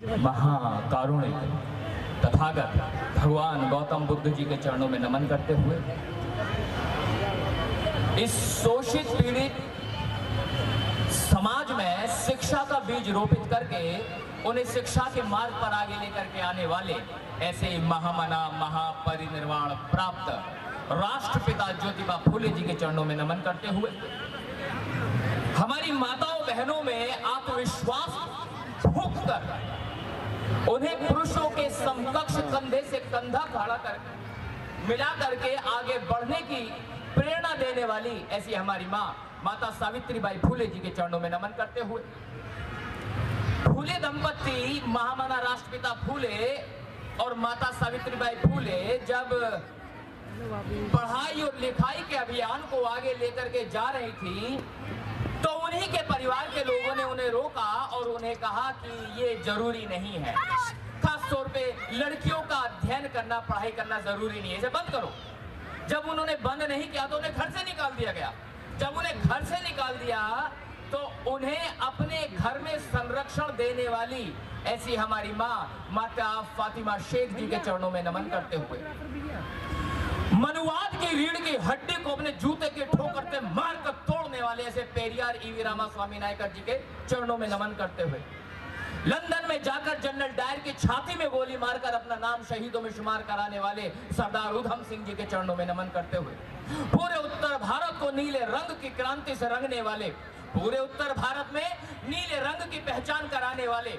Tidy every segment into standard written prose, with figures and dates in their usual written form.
महाकारुणिक तथागत भगवान गौतम बुद्ध जी के चरणों में नमन करते हुए इस शोषित पीड़ित समाज में शिक्षा का बीज रोपित करके उन्हें शिक्षा के मार्ग पर आगे लेकर के आने वाले ऐसे महामना महापरिनिर्वाण प्राप्त राष्ट्रपिता ज्योतिबा फूले जी के चरणों में नमन करते हुए हमारी माताओं बहनों में आत्मविश्वास फूंक कर उन्हें पुरुषों के समकक्ष कंधे से कंधा खड़ा कर मिला करके आगे बढ़ने की प्रेरणा देने वाली ऐसी हमारी माँ माता सावित्रीबाई फूले जी के चरणों में नमन करते हुए फूले दंपत्ति महामना राष्ट्रपिता फूले और माता सावित्रीबाई फूले जब पढ़ाई और लिखाई के अभियान को आगे लेकर के जा रही थी तो उन्हीं के परिवार के लोगों ने उन्हें रोका और उन्हें कहा कि ये जरूरी नहीं है, खास तौर पे लड़कियों का अध्ययन करना पढ़ाई करना जरूरी नहीं है, इसे बंद करो। जब उन्होंने बंद नहीं किया तो उन्हें घर से निकाल दिया गया। जब उन्हें घर से निकाल दिया तो उन्हें अपने घर में संरक्षण देने वाली ऐसी हमारी माँ माता फातिमा शेख जी के चरणों में नमन करते हुए मनुवाद की रीढ़ की हड्डी को अपने जूते के ठोकर से मारकर तोड़ने वाले ऐसे पेरियार ईवी रामा स्वामी नायकर जी के चरणों में नमन करते हुए लंदन में जाकर जनरल डायर की छाती में गोली मारकर अपना नाम शहीदों में शुमार कराने वाले सरदार उधम सिंह जी के चरणों में नमन करते हुए पूरे उत्तर भारत को नीले रंग की क्रांति से रंगने वाले, पूरे उत्तर भारत में नीले रंग की पहचान कराने वाले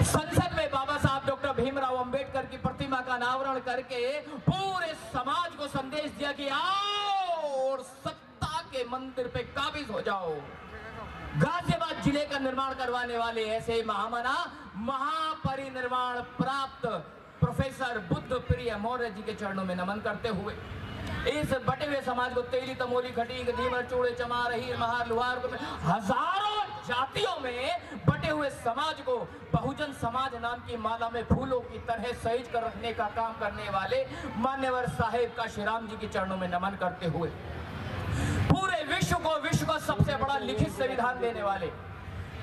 संसद में बाबा साहब डॉक्टर भीमराव अंबेडकर की प्रतिमा का अनावरण करके पूरे समाज को संदेश दिया कि आओ और सत्ता के मंदिर पे काबिज हो जाओ। गाजियाबाद जिले का निर्माण करवाने वाले ऐसे महामना महापरिनिर्वाण प्राप्त प्रोफेसर बुद्ध प्रिय मौर्य जी के चरणों में नमन करते हुए इस बटे हुए समाज को तेली तमोली खटीक धीमर चूड़े चमार हीर महार लुहार हजारों जातियों में बटे हुए समाज को बहुजन समाज नाम की माला में फूलों की तरह सहेज कर रखने का काम करने वाले मान्यवर साहेब काशीराम जी के चरणों में नमन करते हुए पूरे विश्व को सबसे बड़ा लिखित संविधान देने वाले,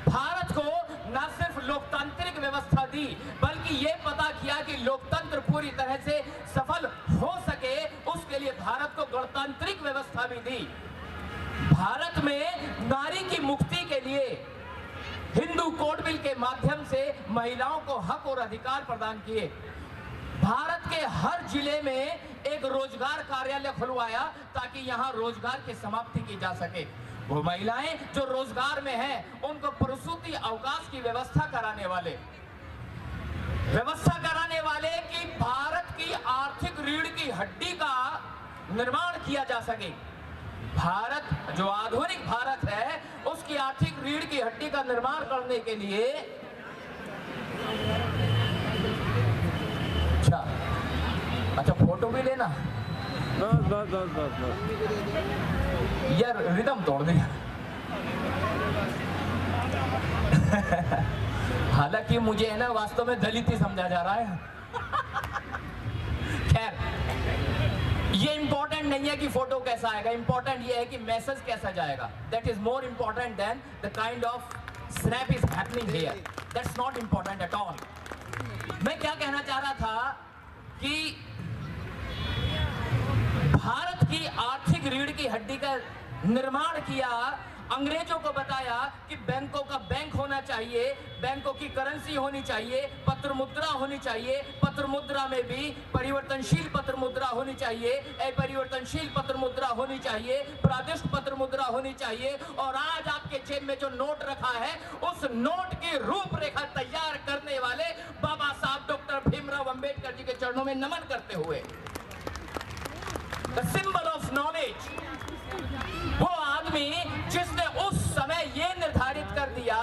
भारत को न सिर्फ लोकतांत्रिक व्यवस्था दी बल्कि ये पता किया कि लोकतंत्र पूरी तरह से सफल हो सके उसके लिए भारत को गणतांत्रिक व्यवस्था भी दी। भारत में नारी की मुक्ति के लिए हिंदू कोड बिल के माध्यम से महिलाओं को हक और अधिकार प्रदान किए। भारत के हर जिले में एक रोजगार कार्यालय खुलवाया ताकि यहाँ रोजगार की समाप्ति की जा सके। वो महिलाएं जो रोजगार में हैं उनको प्रसूति अवकाश की व्यवस्था कराने वाले कि भारत की आर्थिक रीढ़ की हड्डी का निर्माण किया जा सके। भारत जो आधुनिक भारत है उसकी आर्थिक रीढ़ की हड्डी का निर्माण करने के लिए अच्छा फोटो भी लेना यार रिदम तोड़ दिया। हालांकि मुझे है ना वास्तव में दलित ही समझा जा रहा है। खैर ये इंपॉर्टेंट नहीं है कि फोटो कैसा आएगा, इंपॉर्टेंट ये है कि मैसेज कैसा जाएगा। That is more important than the kind of snap is happening here, that's not important at all. मैं क्या कहना चाह रहा था कि भारत की आर्थिक रीढ़ की हड्डी का निर्माण किया, अंग्रेजों को बताया कि बैंकों का बैंक होना चाहिए, बैंकों की करेंसी होनी चाहिए, पत्र मुद्रा होनी चाहिए, पत्र मुद्रा में भी परिवर्तनशील पत्र मुद्रा होनी चाहिए, अपरिवर्तनशील पत्र मुद्रा होनी चाहिए, प्रादेशिक पत्र मुद्रा होनी चाहिए। और आज आपके जेब में जो नोट रखा है उस नोट की रूपरेखा तैयार करने वाले बाबा साहब डॉक्टर भीमराव अंबेडकर जी के चरणों में नमन करते हुए The symbol of knowledge, वो आदमी जिसने उस समय ये निर्धारित कर दिया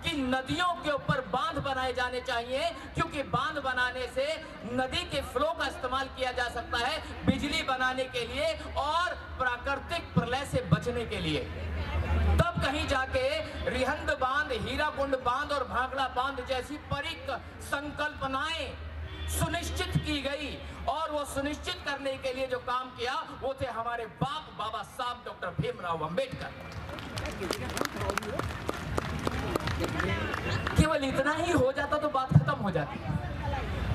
कि नदियों के ऊपर बांध बनाए जाने चाहिए क्योंकि बांध बनाने से नदी के फ्लो का इस्तेमाल किया जा सकता है बिजली बनाने के लिए और प्राकृतिक प्रलय से बचने के लिए। तब कहीं जाके रिहंद बांध, हीराकुंड बांध और भांगड़ा बांध जैसी परिकल्पनाएं सुनिश्चित की गई और वो सुनिश्चित करने के लिए जो काम किया वो थे हमारे बाप बाबा साहब डॉक्टर भीमराव अंबेडकर। केवल केवल इतना ही हो जाता तो बात खत्म हो जाती।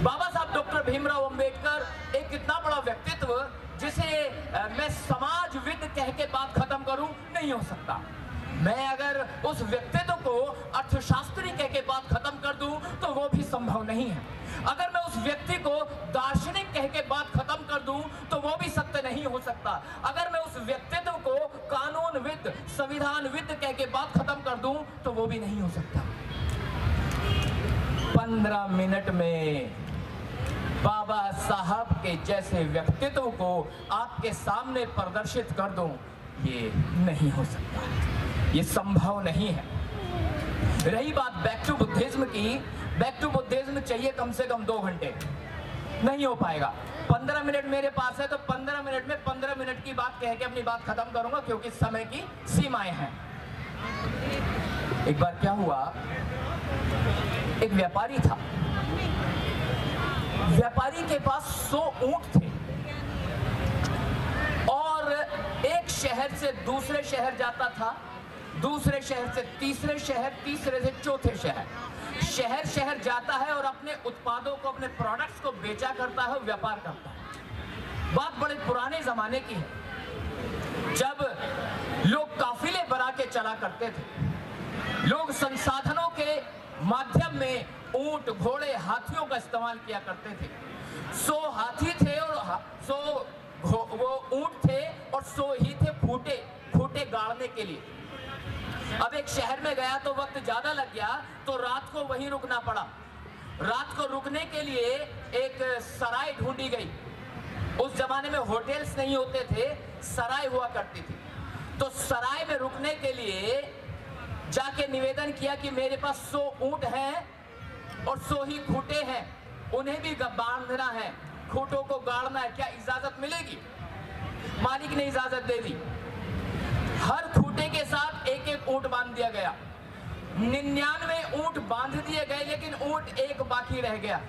बाबा साहब डॉक्टर भीमराव अंबेडकर एक कितना बड़ा व्यक्तित्व जिसे मैं समाजविद कह के बात खत्म करूं, नहीं हो सकता। मैं अगर उस व्यक्तित्व को अर्थशास्त्री कह के बात खत्म कर दूं तो वो भी संभव नहीं है। अगर मैं उस व्यक्ति को दार्शनिक कह के बात खत्म कर दूं तो वो भी सत्य नहीं हो सकता। अगर मैं उस व्यक्तित्व को कानूनविद, संविधानविद कह के बात खत्म कर दूं तो वो भी नहीं हो सकता। 15 मिनट में बाबा साहब के जैसे व्यक्तित्व को आपके सामने प्रदर्शित कर दूं, ये नहीं हो सकता, ये संभव नहीं है। रही बात बैक टू बुद्धिज्म की, बैक टू बुद्धिज्म चाहिए कम से कम 2 घंटे, नहीं हो पाएगा। 15 मिनट मेरे पास है तो 15 मिनट में 15 मिनट की बात कह के अपनी बात खत्म करूंगा, क्योंकि समय की सीमाएं हैं। एक बार क्या हुआ, एक व्यापारी था, व्यापारी के पास 100 ऊंट थे और एक शहर से दूसरे शहर जाता था, दूसरे शहर से तीसरे शहर, तीसरे से चौथे शहर, शहर शहर जाता है और अपने उत्पादों को, अपने प्रोडक्ट्स को बेचा करता है, व्यापार करता है। बात बड़े पुराने जमाने की है, जब लोग काफिले बना के चला करते थे, लोग संसाधनों के माध्यम में ऊंट, घोड़े, हाथियों का इस्तेमाल किया करते थे। 100 हाथी थे और 100 वो ऊंट थे और 100 ही थे खूंटे गाड़ने के लिए। अब एक शहर में गया तो वक्त ज्यादा लग गया तो रात को वहीं रुकना पड़ा। रात को रुकने के लिए एक सराय ढूंढी गई। उस जमाने में होटल्स नहीं होते थे, सराय हुआ करती थी। तो सराय में रुकने के लिए जाके निवेदन किया कि मेरे पास 100 ऊंट हैं और 100 ही खूंटे हैं, उन्हें भी बांधना है, खूंटों को गाड़ना है, क्या इजाजत मिलेगी? मालिक ने इजाजत दे दी। हर खूंटे के साथ एक एक ऊंट बांध दिया गया। 99 ऊंट बांध दिए गए, लेकिन ऊंट एक बाकी रह गया।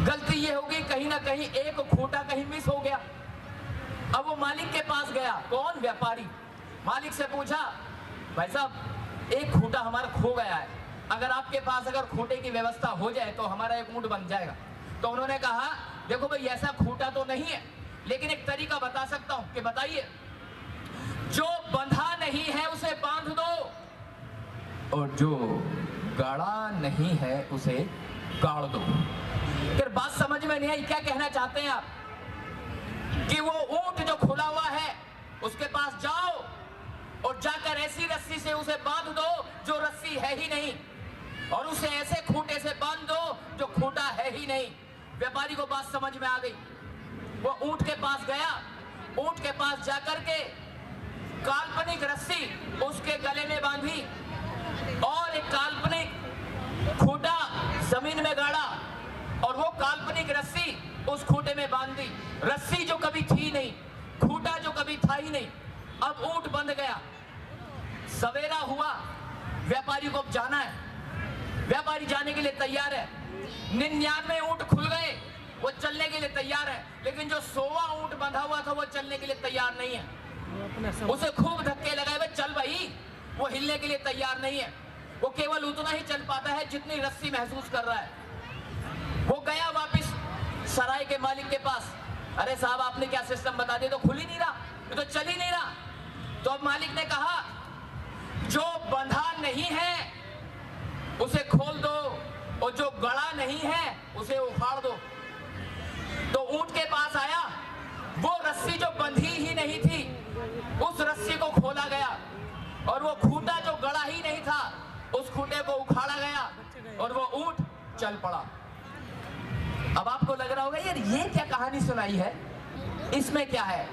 गलती ये होगी, कहीं ना कहीं एक खूंटा कहीं मिस हो गया। अब वो मालिक के पास गया, कौन? व्यापारी। मालिक से पूछा, भाई साहब एक खूंटा हमारा खो गया है, अगर आपके पास अगर खूंटे की व्यवस्था हो जाए तो हमारा एक ऊंट बन जाएगा। तो उन्होंने कहा, देखो भाई ऐसा खूंटा तो नहीं है, लेकिन एक तरीका बता सकता हूं। कि बताइए। जो बंधा नहीं है उसे बांध दो और जो गाड़ा नहीं है उसे गाड़ दो। फिर बात समझ में नहीं आई, क्या कहना चाहते हैं आप? कि वो ऊंट जो खुला हुआ है उसके पास जाओ और जाकर ऐसी रस्सी से उसे बांध दो जो रस्सी है ही नहीं, और उसे ऐसे खूंटे से बांध दो जो खूंटा है ही नहीं। व्यापारी को बात समझ में आ गई। वो ऊंट के पास गया, ऊंट के पास जाकर के काल्पनिक रस्सी उसके गले में बांधी और एक काल्पनिक खूंटा जमीन में गाड़ा और वो काल्पनिक रस्सी उस खूंटे में बांध दी। रस्सी जो कभी थी नहीं, खूंटा जो कभी था ही नहीं। अब ऊंट बंध गया। सवेरा हुआ, व्यापारी को अब जाना है, व्यापारी जाने के लिए तैयार है। 99 ऊंट खुल गए, वो चलने के लिए तैयार है, लेकिन जो 100वां ऊंट बंधा हुआ था वो चलने के लिए तैयार नहीं है। उसे खूब धक्के लगाए, भाई चल भाई, वो हिलने के लिए तैयार नहीं है। वो केवल उतना ही चल पाता है जितनी रस्सी महसूस कर रहा है। वो गया वापस सराय के मालिक के पास, अरे साहब आपने क्या सिस्टम बता दिया, तो खुल ही नहीं रहा, ये तो चल ही नहीं रहा। तो अब मालिक ने कहा, जो बंधा नहीं है उसे खोल दो और जो गड़ा नहीं है उसे उखाड़ दो। तो ऊंट के पास आया, वो रस्सी जो बंधी ही नहीं थी उस रस्सी को खोला गया और वो खूंटा जो गड़ा ही नहीं था उस खूंटे को उखाड़ा गया और वो ऊंट चल पड़ा। अब आपको लग रहा होगा यार ये क्या कहानी सुनाई है, इसमें क्या है?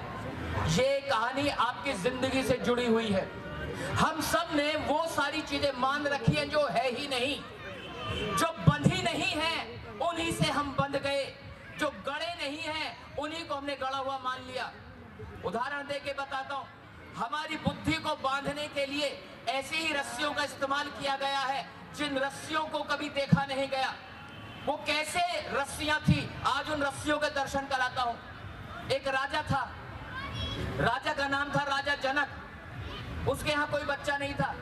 ये कहानी आपकी जिंदगी से जुड़ी हुई है। हम सब ने वो सारी चीजें मान रखी हैं जो है ही नहीं, जो बंधी नहीं है उन्हीं से हम बंध गए, जो गड़े नहीं हैं उन्हीं को हमने गड़ा हुआ मान लिया। उदाहरण देके बताता हूं, हमारी बुद्धि को बांधने के लिए ऐसी ही रस्सियों का इस्तेमाल किया गया है जिन रस्सियों को कभी देखा नहीं गया। वो कैसे रस्सियां थी, आज उन रस्सियों के दर्शन कराता हूं। एक राजा था, राजा का नाम था राजा जनक। उसके यहाँ कोई बच्चा नहीं था,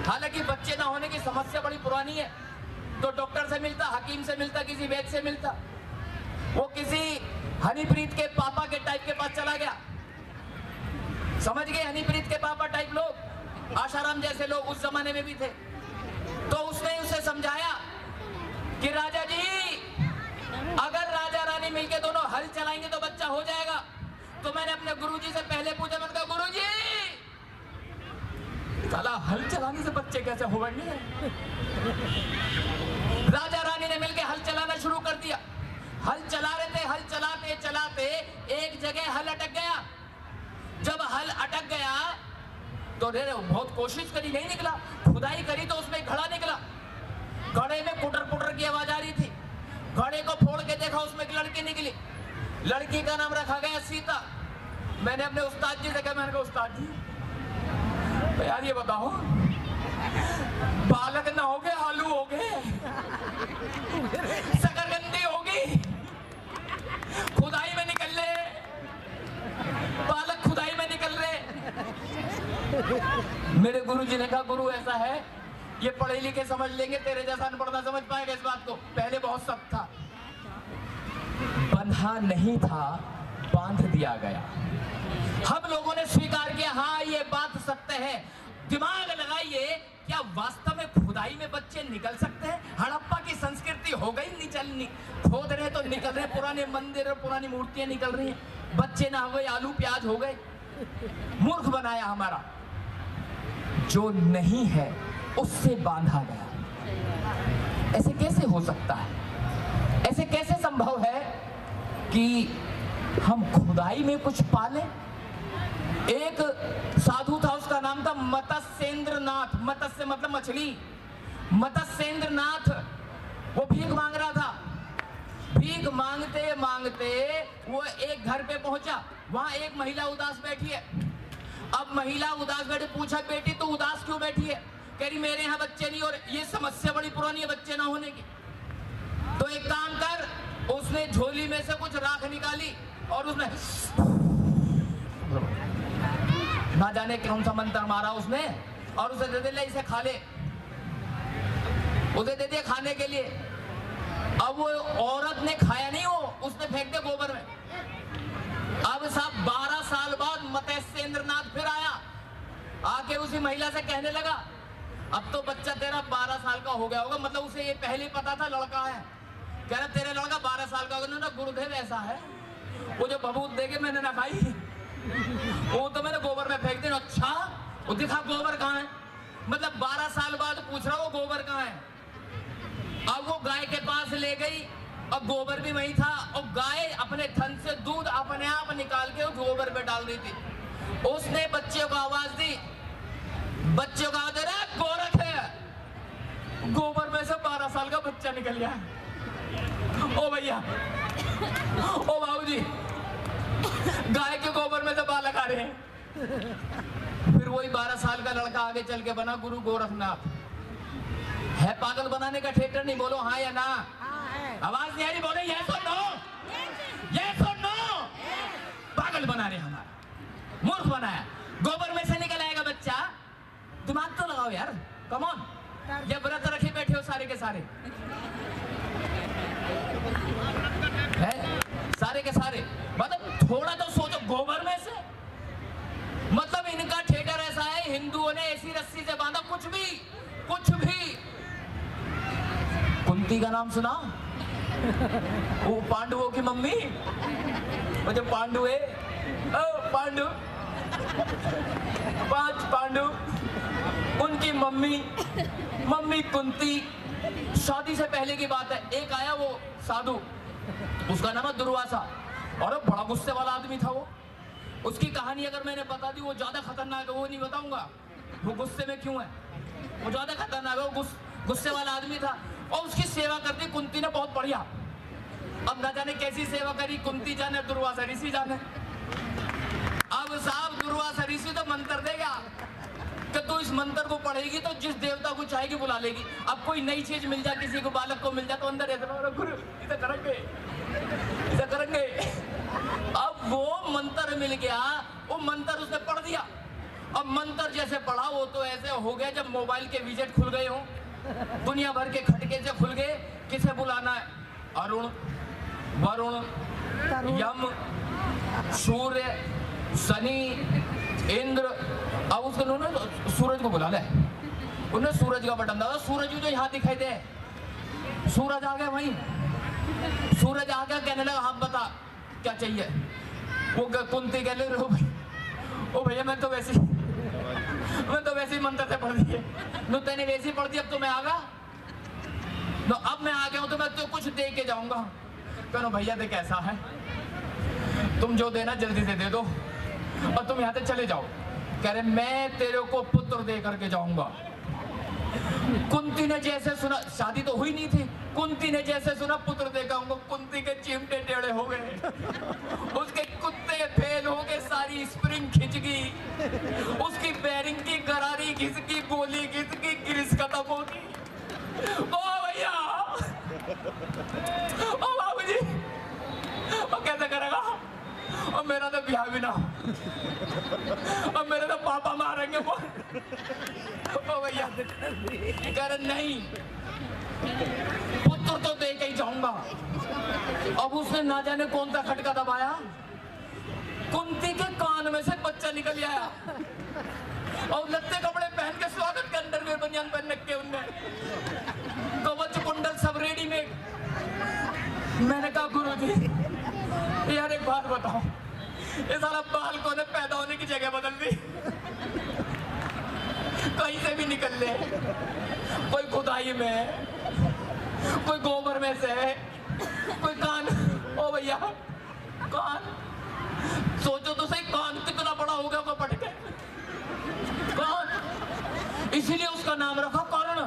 हालांकि बच्चा बच्चे ना होने की समस्या बड़ी पुरानी है। तो डॉक्टर से मिलता, हकीम से मिलता, किसी वैद्य से मिलता। वो किसी हनीप्रीत के पापा के टाइप के पास चला गया। समझ गए, हनीप्रीत के पापा टाइप लोग, आशाराम जैसे लोग उस जमाने में भी थे। तो उसने उसे समझाया कि राजा जी, अगर राजा रानी मिलके दोनों हल चलाएंगे तो बच्चा हो जाएगा। तो मैंने अपने गुरुजी से पहले पूछा, मैंने कहा गुरुजी, साला हल चलाने से बच्चे कैसे हो गए? राजा रानी ने मिलके हल चलाना शुरू कर दिया। हल चला रहे थे, हल चलाते चलाते एक जगह हल अटक गया। जब हल अटक गया तो बहुत कोशिश करी, नहीं निकला। खुदाई करी तो उसमें घड़ा निकला। घड़े में पुटर पुटर की आवाज आ रही थी। घड़े को फोड़ के देखा, उसमें एक लड़की निकली। लड़की का नाम रखा गया सीता। मैंने अपने उस्ताद जी से कहा, मैंने कहा उस्ताद जी, तो यार ये बताओ, बालक ना हो गए, आलू हो गए, शकरकंदी होगी, खुदाई में निकल रहे, बालक खुदाई में निकल रहे। मेरे गुरुजी ने कहा, गुरु ऐसा है, ये पढ़े लिखे समझ लेंगे, तेरे जैसा अनपढ़ ना समझ पाएगा इस बात को। पहले बहुत सख्त था, बंधा नहीं था, बांध दिया गया। हम लोगों ने स्वीकार किया, हाँ ये बात सत्य है। दिमाग लगाइए, क्या वास्तव में खुदाई में बच्चे निकल सकते हैं? हड़प्पा की संस्कृति हो गई निचलनी, खोद रहे तो निकल रहे, पुराने मंदिर और पुरानी मूर्तियां निकल रही हैं, बच्चे ना हुए, आलू प्याज हो गए। मूर्ख बनाया हमारा। जो नहीं है उससे बांधा गया। ऐसे कैसे हो सकता है? ऐसे कैसे संभव है कि हम खुदाई में कुछ पाले? एक साधु था, उसका नाम था मत्स्येंद्रनाथ। मत्स्य मतलब मछली। मत्स्येंद्रनाथ वो भीख मांग रहा था। भीख मांगते मांगते वो एक घर पे पहुंचा। वहां एक महिला उदास बैठी है। अब महिला उदास बैठी, पूछा बेटी तू उदास क्यों बैठी है? कह रही मेरे यहाँ बच्चे नहीं, और ये समस्या बड़ी पुरानी है बच्चे ना होने की। तो एक काम कर, उसने झोली में से कुछ राख निकाली और उसने ना जाने कौन सा मंत्र मारा उसने, और उसे दे दे, इसे खा ले। उसे दे दिया खाने के लिए। अब वो औरत ने खाया नहीं, वो उसने फेंक दिया गोबर में। अब साहब 12 साल बाद मत्स्येंद्रनाथ फिर आया, आके उसी महिला से कहने लगा, अब तो बच्चा तेरा 12 साल का हो गया होगा। मतलब उसे ये पहले पता था लड़का है। कह रहा तेरे लड़का 12 साल का होगा ना? गुरुदेव ऐसा है, वो जो बबूत देके मैंने ना खाई, वो तो मैंने गोबर में फेंक दिया। अच्छा, वो दिखा गोबर कहाँ है? मतलब 12 साल बाद पूछ रहा वो गोबर कहाँ है। अब वो गाय के पास ले गई और गोबर भी वही था, और गाय अपने थन से दूध अपने आप निकाल के उस गोबर पे डाल रही थी। उसने बच्चे को आवाज दी, बच्चे को आवाज दे रहा है, गोरख है। गोबर में से 12 साल का बच्चा निकल गया। ओ भैया, ओ बाबूजी, गाय के गोबर में से बालक आ रहे हैं। फिर वही 12 साल का लड़का आगे चल के बना गुरु गोरखनाथ। है पागल बनाने का थिएटर नहीं, बोलो हाँ या ना? आवाज नहीं आ रही, बोले यस और नो, यस और नो। पागल बना रहे हमारा, मूर्ख बनाया। गोबर में से निकल आएगा बच्चा, दिमाग तो लगाओ यार, कम ऑन। ये व्रत रखे बैठे हो सारे के सारे, है सारे के सारे, मतलब थोड़ा तो सोचो। गोबर में से मतलब इनका थिएटर ऐसा है, हिंदुओं ने ऐसी रस्सी से बांधा, कुछ भी कुछ भी। कुंती का नाम सुना? वो पांडवों की मम्मी, वो जो पांडु है, पांडु, 5 पांडु, उनकी मम्मी कुंती। शादी से पहले की बात है, एक आया वो साधु, उसका नाम है दुर्वासा, और बड़ा गुस्से वाला आदमी था वो। उसकी कहानी अगर मैंने बता दी वो ज्यादा खतरनाक है, वो नहीं बताऊंगा वो गुस्से में क्यों है, वो ज्यादा खतरनाक है। वो गुस्से वाला आदमी था और उसकी सेवा करती कुंती ने बहुत बढ़िया। अब न जाने कैसी सेवा करी कुंती जाने, दुर्वासा ऋषि जाने। अब साहब दुर्वासा ऋषि तो मंत्र देगा कि तू इस मंत्र को पढ़ेगी तो जिस देवता को चाहेगी बुला लेगी। अब कोई नई चीज मिल जाए, किसी को बालक को मिल जाए तो अंदर गुरु इसे करेंगे, इसे करेंगे। अब वो मंत्र मिल गया, वो मंत्र उसने पढ़ दिया। अब मंत्र जैसे पढ़ा वो तो ऐसे हो गया जब मोबाइल के विजेट खुल गए हो, दुनिया भर के खटके से खुल गए। किसे बुलाना है? अरुण, वरुण, यम, सूर्य, शनि, इंद्र। अब उसको उन्होंने सूरज को बुला ले, उन्हें सूरज का बटन दबा, सूरज जो यहाँ दिखाई दे, सूरज आ गया वहीं, सूरज आ गया, कहने लगा हाँ बता क्या चाहिए। वो कुंती कह ले ओ भैया मैं तो वैसे ही मंत्र से पढ़ दिए, नो तेने वैसे ही पढ़ दी, अब तो मैं आ गया, नो अब मैं आ गया हूँ तो मैं तो कुछ दे के जाऊंगा। कहनो भैया देख कैसा है, तुम जो देना जल्दी से दे दो और तुम यहाँ से चले जाओ। कह रहे मैं तेरे को पुत्र दे करके जाऊंगा। कुंती ने जैसे सुना, शादी तो हुई नहीं थी, कुंती ने जैसे सुना पुत्र देखा होगा, कुंती के चिमटे टेढ़े हो गए, उसके कुत्ते फेल हो गए, सारी स्प्रिंग खिंच गई, उसकी बैरिंग की गरारी घिस गई, गोली घिस गई, ग्रीस खत्म हो गई। ओ भैया, ओ बाबूजी, ओ कैसे करेगा? और मेरा तो ब्याह भी ना हो, और मेरे तो पापा मारेंगे वो। ओ भैया कह रहे नहीं, पुत्र तो दे के ही जाऊंगा। अब उसने ना जाने कौन सा खटका दबाया, कुंती के कान में से बच्चा निकल आया और लत्ते कपड़े पहन के स्वागत के अंडरवेयर बनियान पहन रखे उनने, कवच कुंडल सब रेडीमेड। मैंने कहा गुरु जी यार एक बात बताओ, ये साला बालकों ने पैदा होने की जगह बदल दी, कहीं से भी निकल ले, कोई खुदाई में, कोई गोबर में से, कोई कान। ओ भैया कान, सोचो तो सही कान कितना बड़ा हो गया वो पटके कान, इसीलिए उसका नाम रखा कर्ण।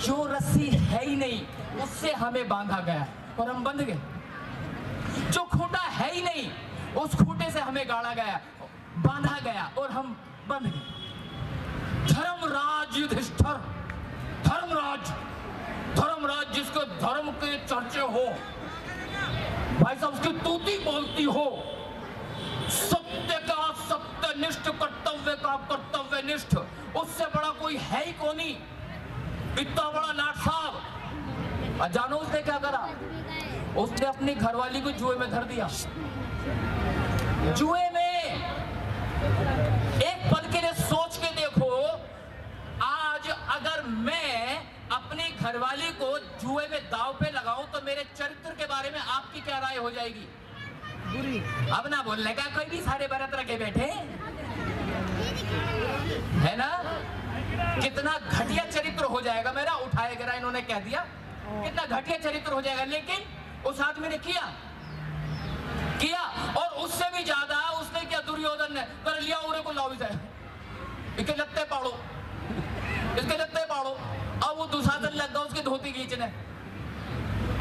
जो रस्सी है ही नहीं उससे हमें बांधा गया और हम बंध गए, जो खूंटा है ही नहीं उस खूंटे से हमें गाड़ा गया, बांधा गया और हम बंध गए। धर्मराज युधिष्ठिर, धर्मराज जिसको धर्म के चर्चे हो, भाई साहब उसकी तूती बोलती हो, सत्य का सत्यनिष्ठ, कर्तव्य का कर्तव्यनिष्ठ, उससे बड़ा कोई है ही कौन नहीं। इतना बड़ा लाट साहब, जानो उसने क्या करा? उसने अपनी घरवाली को जुए में धर दिया। जुए में एक पल के लिए सोच के देखो, आज अगर मैं अपनी घरवाली को जुए में दांव पे लगाऊं तो मेरे चरित्र के बारे में आपकी क्या राय हो जाएगी? बुरी। अब ना बोलने का कोई भी, सारे व्रत रखे बैठे है ना, कितना घटिया चरित्र हो जाएगा मेरा, उठाए गिरा इन्होंने कह दिया, कितना घटिया चरित्र हो जाएगा। लेकिन उस आदमी ने किया और उससे भी ज्यादा उसने क्या, दुर्योधन ने कर लिया, उरे को लाओ इसे, इसके लत्ते पाड़ो, इसके लत्ते पाड़ो। अब वो दुशासन लग गया उसकी धोती खींचने।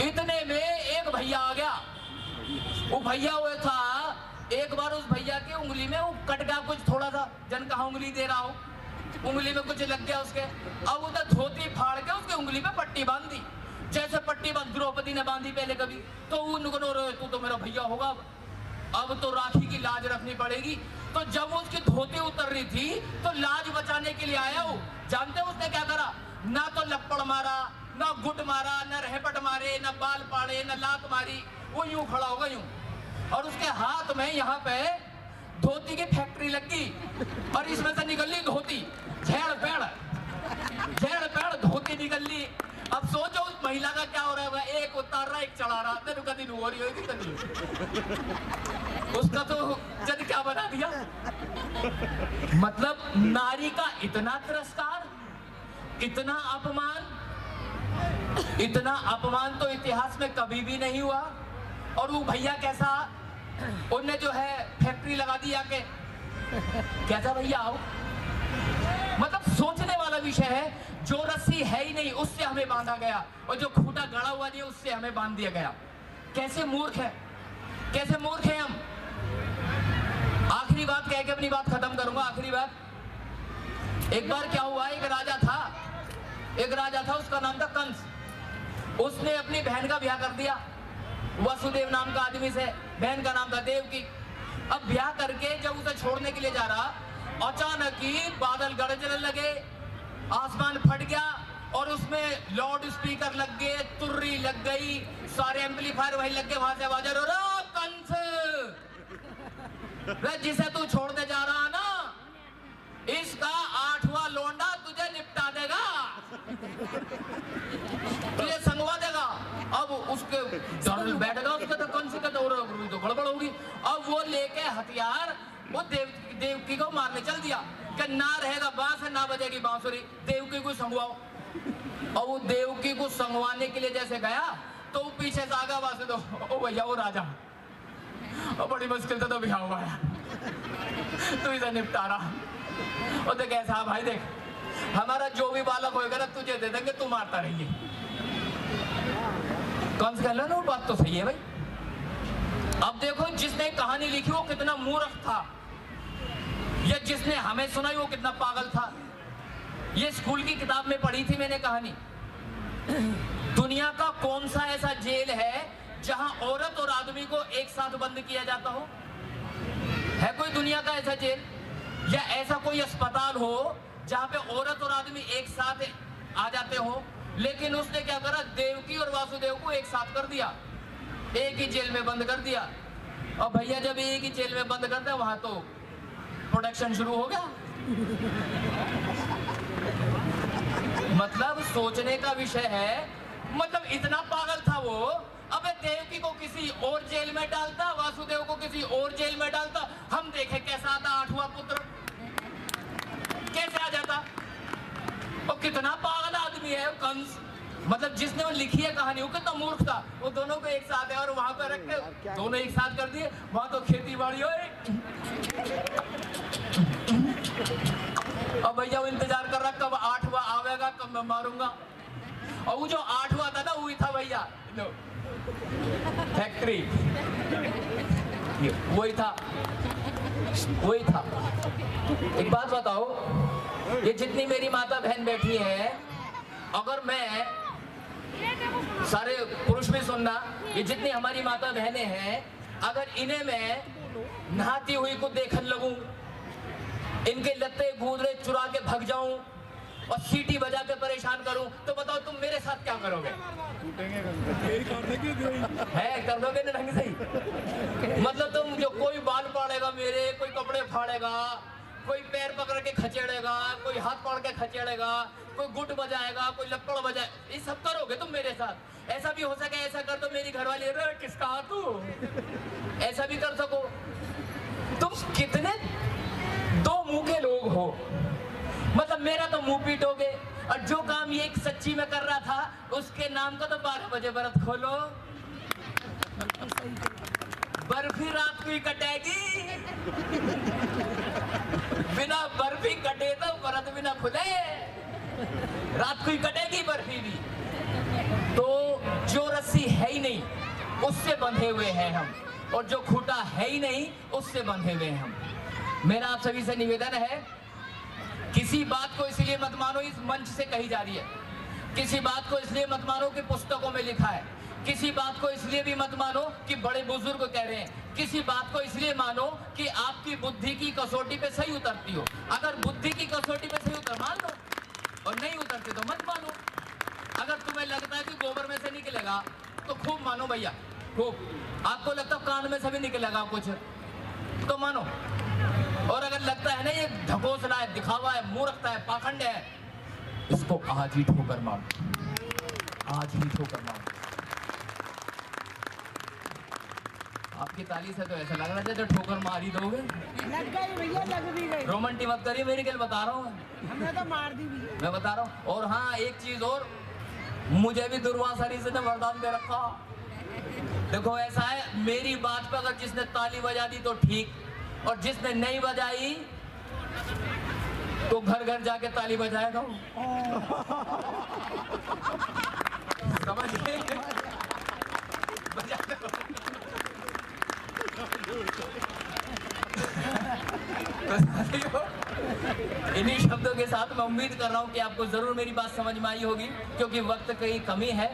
इतने में एक भैया आ गया, वो भैया हुआ था, एक बार उस भैया की उंगली में वो कट गया कुछ थोड़ा सा, जन कहा उंगली दे रहा हूं, उंगली में कुछ लग गया उसके। अब उधर धोती फाड़ के उसकी उंगली में पट्टी बांध दी, जैसे पट्टी बांध द्रौपदी ने बांधी पहले कभी, तो उनको तू तो मेरा भैया होगा, अब तो राखी की लाज रखनी पड़ेगी। तो जब उसकी धोती उतर रही थी तो लाज बचाने के लिए आया वो, जानते हो उसने क्या करा? ना तो लपड़ मारा, ना गुट मारा, ना रहपट मारे, ना बाल पाड़े, ना लात मारी, वो यूं खड़ा होगा यूं, और उसके हाथ में यहाँ पे धोती की फैक्ट्री लगी और इसमें से निकल ली धोती, झेड़ पेड़ धोती निकल ली। अब सोचो उस महिला का क्या हो रहा होगा, एक उतार रहा एक चढ़ा रहा, तेरे कदी हो रही होगी कदी, उसका तो जद क्या बना दिया। मतलब नारी का इतना तिरस्कार, इतना अपमान तो इतिहास में कभी भी नहीं हुआ। और वो भैया कैसा, उनने जो है फैक्ट्री लगा दी आके, कैसा भैया आओ, मतलब सोचने वाला विषय है। जो रस्सी है ही नहीं उससे हमें बांधा गया, और जो खूंटा गड़ा हुआ नहीं उससे हमें बांध दिया गया। कैसे मूर्ख है, कैसे मूर्ख है हम। आखिरी बात कह के अपनी बात खत्म करूंगा। आखिरी बात, एक बार क्या हुआ, एक राजा था, उसका नाम था कंस। उसने अपनी बहन का ब्याह कर दिया वसुदेव नाम का आदमी से, बहन का नाम था देवकी। अब ब्याह करके जब उसे छोड़ने के लिए जा रहा, अचानक ही बादल गरजने लगे, आसमान फट गया और उसमें लाउड स्पीकर लग गए, तुर्री लग गई, सारे एम्पलीफायर वही लग गए, वहां से आवाज कंस, जिसे तू छोड़ने जा रहा ना, इसका 8वां लौंडा तुझे निपटा देगा, तुझे संगवा देगा। अब उसके बैठेगा, उसके तो कंस का तो गड़बड़ होगी। अब वो लेके हथियार वो देवकी को मारने चल दिया कि ना रहेगा बांस ना बजेगी बांसुरी, देवकी को संगवाओ। और वो देवकी को संगवाने के लिए जैसे गया तो वो पीछे से आगा वासे तो ओ भैया वो राजा, और बड़ी मुश्किल से तो बिहार हुआ है, तू इसे निपटा रहा। और देख ऐसा भाई, देख हमारा जो भी बालक होएगा ना तुझे दे देंगे, तू मारता रहिए। कौन सा ना, वो बात तो सही है भाई। अब देखो जिसने कहानी लिखी वो कितना मूर्ख था, या जिसने हमें सुनाई वो कितना पागल था। ये स्कूल की किताब में पढ़ी थी मैंने कहानी। दुनिया का कौन सा ऐसा जेल है जहां औरत और आदमी को एक साथ बंद किया जाता हो? है कोई दुनिया का ऐसा जेल, या ऐसा कोई अस्पताल हो जहां पे औरत और आदमी एक साथ आ जाते हो? लेकिन उसने क्या करा, देवकी और वासुदेव को एक साथ कर दिया, एक ही जेल में बंद कर दिया। और भैया जब एक ही जेल में बंद कर दिया, वहां तो प्रोडक्शन शुरू हो गया। मतलब सोचने का विषय है, मतलब इतना पागल था वो। अबे देवकी को किसी और जेल में डालता, वासुदेव को किसी और जेल में डालता, हम देखे कैसा आता 8वां पुत्र, कैसे आ जाता। और कितना पागल आदमी है कंस, मतलब जिसने वो लिखी है कहानी वो कितना मूर्ख था। वो दोनों को एक साथ है और वहां पर रख के दोनों एक साथ कर दिए। वहां तो खेती बाड़ी हो, अब भैया वो इंतजार कर रहा कब 8वां आवेगा, कब मैं मारूंगा। और वो जो 8वां था ना वही था भैया, फैक्ट्री वही था, वही था। एक बात बताओ, ये जितनी मेरी माता बहन बैठी है, अगर मैं, सारे पुरुष भी सुनना, ये जितनी हमारी माता बहनें हैं, अगर इन्हें मैं नहाती हुई को देखने लगूं, इनके लत्ते गूदरे चुरा के भाग जाऊं और सीटी बजा के परेशान करूं, तो बताओ तुम मेरे साथ क्या करोगे? है कर दोगे ना ढंग से? मतलब तुम जो कोई बाल पाड़ेगा मेरे, कोई कपड़े फाड़ेगा, कोई पैर पकड़ के खचेड़ेगा, कोई हाथ पकड़ के खचेड़ेगा, कोई गुट बजाएगा, कोई लपड़ बजाए, ये सब करोगे तुम मेरे साथ। ऐसा भी हो सके ऐसा कर दो मेरी घरवाली, अरे किसका हाथ तू, ऐसा भी कर सको। तुम कितने दो मुंह के लोग हो, मतलब मेरा तो मुंह पीटोगे। और जो काम ये एक सच्ची में कर रहा था उसके नाम का तो 12 बजे व्रत खोलो, बर्फी रात को ही कटेगी, बिना बर्फी कटे तो व्रत भी ना खुले, रात को ही कटेगी बर्फी भी। तो जो रस्सी है ही नहीं उससे बंधे हुए हैं हम, और जो खूंटा है ही नहीं उससे बंधे हुए हैं हम। मेरा आप सभी से निवेदन है, किसी बात को इसलिए मत मानो इस मंच से कही जा रही है, किसी बात को इसलिए मत मानो कि पुस्तकों में लिखा है, किसी बात को इसलिए भी मत मानो कि बड़े बुजुर्ग कह रहे हैं, किसी बात को इसलिए मानो कि आपकी बुद्धि की कसौटी पे सही उतरती हो। अगर बुद्धि की कसौटी पे सही उतर मान लो, और नहीं उतरती तो मत मानो। अगर तुम्हें लगता है कि गोबर में से निकलेगा तो खूब मानो भैया, खूब। आपको लगता है कान में से भी निकलेगा कुछ तो मानो, और अगर लगता है ना ये ढकोसला है, दिखावा है, मूर्खता है, पाखंड है, इसको आज ही ठोकर मारो, आज ही ठोकर मारो। आपकी ताली से तो ऐसा लग रहा है जैसे ठोकर मार ही दोगे। लग गई भैया, लग भी गई। रोमांटिक मत करिए, मेरी गल बता रहा हूँ, हमने तो मार दी भी। मैं बता रहा हूँ। और हाँ एक चीज और, मुझे भी दुर्वासा ऋषि ने वरदान दे रखा। देखो ऐसा है, मेरी बात पे अगर जिसने ताली बजा दी तो ठीक, और जिसने नहीं बजाई तो घर घर जाके ताली बजाएगा। समझ गए? इन्हीं शब्दों के साथ मैं उम्मीद कर रहा हूं कि आपको जरूर मेरी बात समझ में आई होगी, क्योंकि वक्त की कमी है।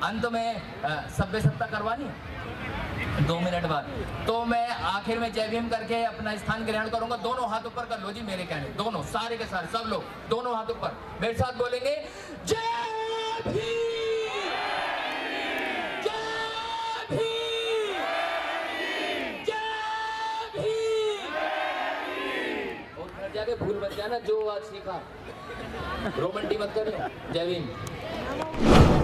अंत में सभ्य सत्ता करवानी है। 2 मिनट बाद तो मैं आखिर में जय भीम करके अपना स्थान ग्रहण करूंगा। दोनों हाथ ऊपर कर लो जी मेरे कहने, दोनों सारे के सारे सब लोग दोनों हाथ ऊपर मेरे साथ बोलेंगे जय भीम, जय भीम, जय भीम। और घर जाके भूल मत जाना जो आज सीखा, रोमंटी मत करियो। जय भीम।